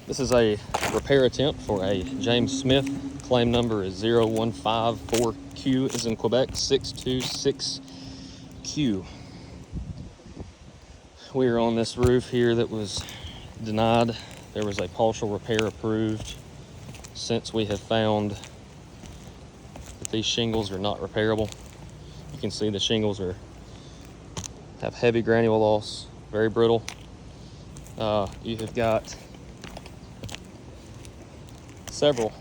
This is a repair attempt for a James Smith. Claim number is 0154Q as in Quebec 626Q. We are on this roof here that was denied. There was a partial repair approved. Since we have found that these shingles are not repairable, you can see the shingles have heavy granule loss, very brittle. You have got several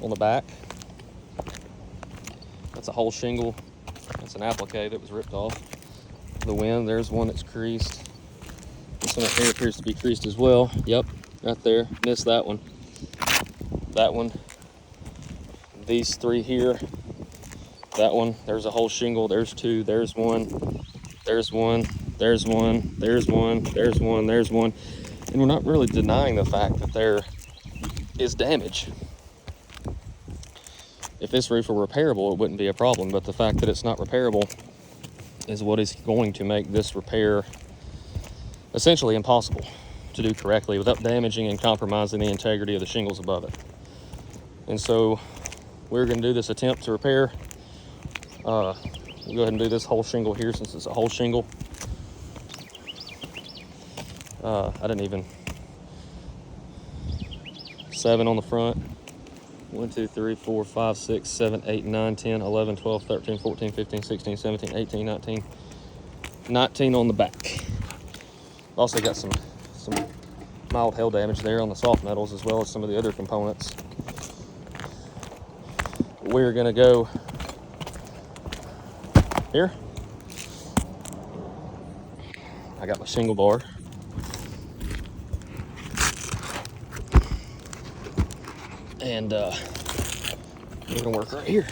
on the back. That's a whole shingle. That's an applique that was ripped off the wind. There's one that's creased. This one up here appears to be creased as well. Yep, right there. Missed that one. That one. These three here. That one. There's a whole shingle. There's two. There's one. There's one. There's one. There's one. There's one. There's one. And we're not really denying the fact that there is damage. If this roof were repairable, it wouldn't be a problem, but the fact that it's not repairable is what is going to make this repair essentially impossible to do correctly without damaging and compromising the integrity of the shingles above it. And so we're going to do this attempt to repair. We'll go ahead and do this whole shingle here since it's a whole shingle. I didn't even 7 on the front. 1, 2, 3, 4, 5, 6, 7, 8, 9, 10, 11, 12, 13, 14, 15, 16, 17, 18, 19. 19 on the back. Also got some mild hail damage there on the soft metals as well as some of the other components. We're gonna go here. I got my shingle bar. And we're gonna work right here.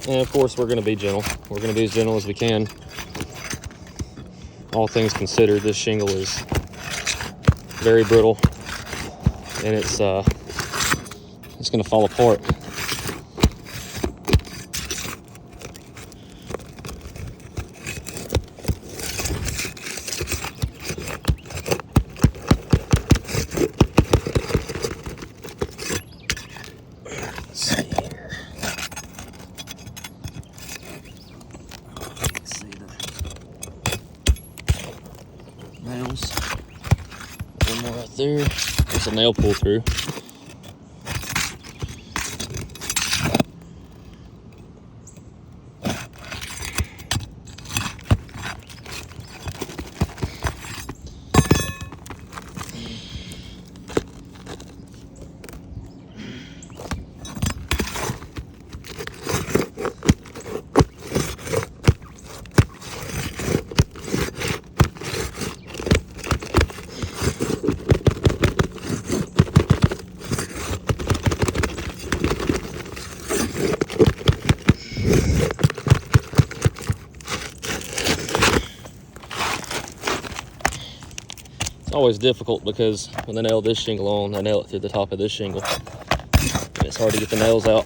And of course, we're gonna be gentle. We're gonna be as gentle as we can. All things considered, this shingle is very brittle, and it's going to fall apart. Let's see here. Let's see the nails. One more right there. There's a nail pull through. It's always difficult because when they nail this shingle on, they nail it through the top of this shingle. And it's hard to get the nails out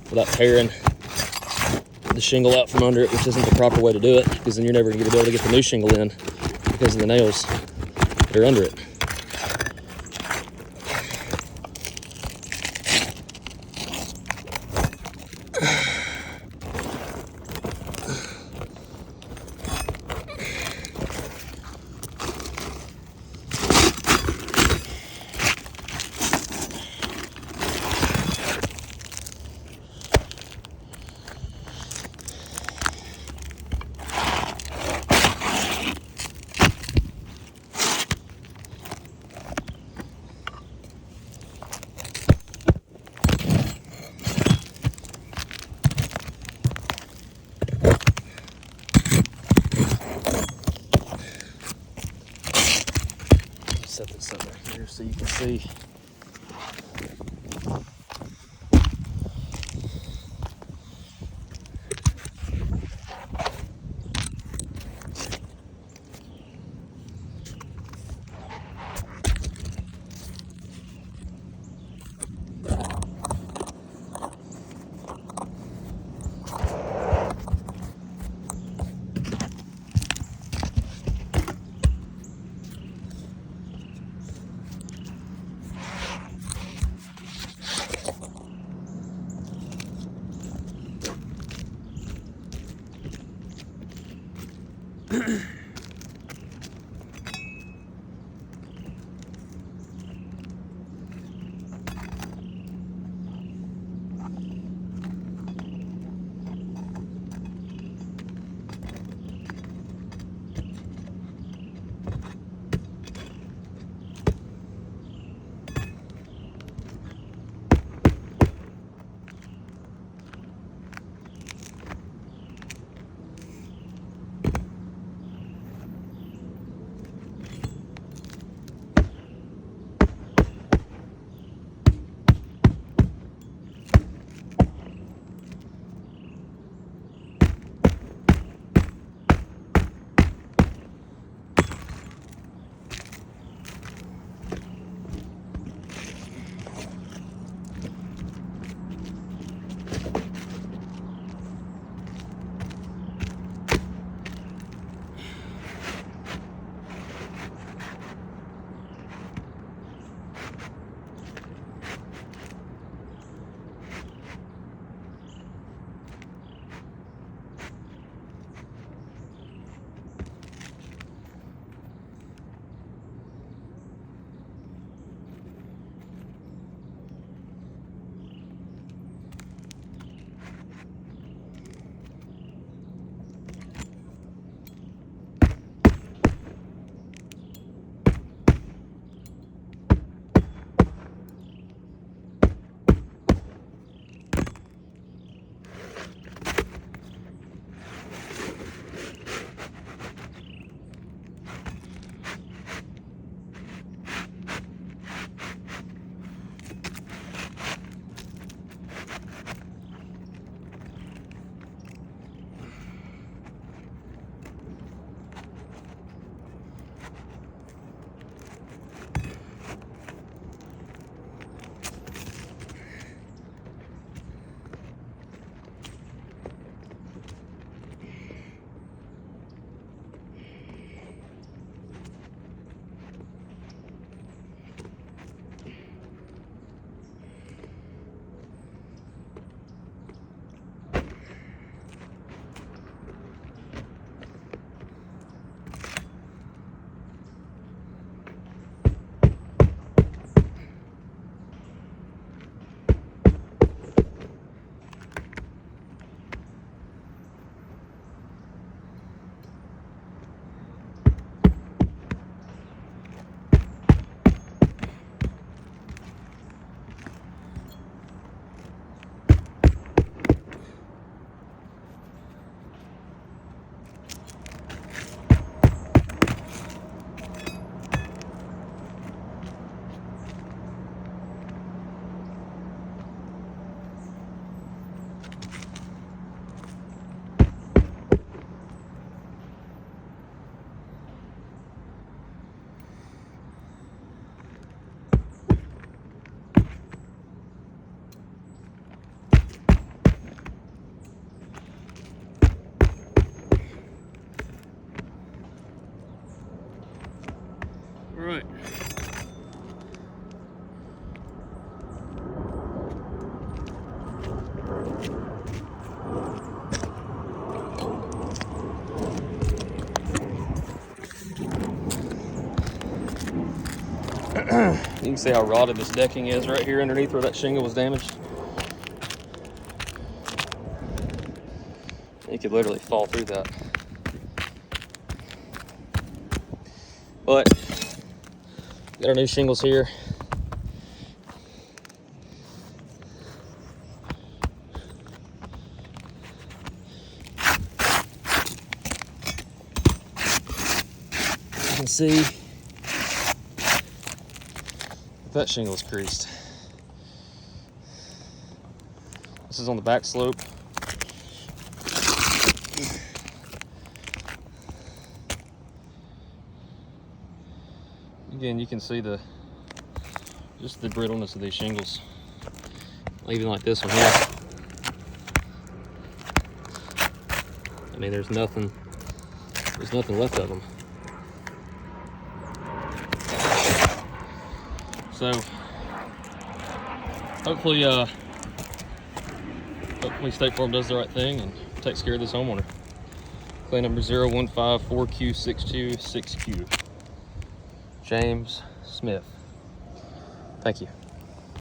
without tearing the shingle out from under it, which isn't the proper way to do it, because then you're never going to be able to get the new shingle in because of the nails that are under it. Set this up right here so you can see. All right. You can see how rotted this decking is right here underneath where that shingle was damaged. You could literally fall through that. But got our new shingles here. You can see that shingle is creased. This is on the back slope. Again, you can see just the brittleness of these shingles. Even like this one here. I mean, there's nothing left of them. So hopefully State Farm does the right thing and takes care of this homeowner. Clay number 0154Q626Q. James Smith. Thank you.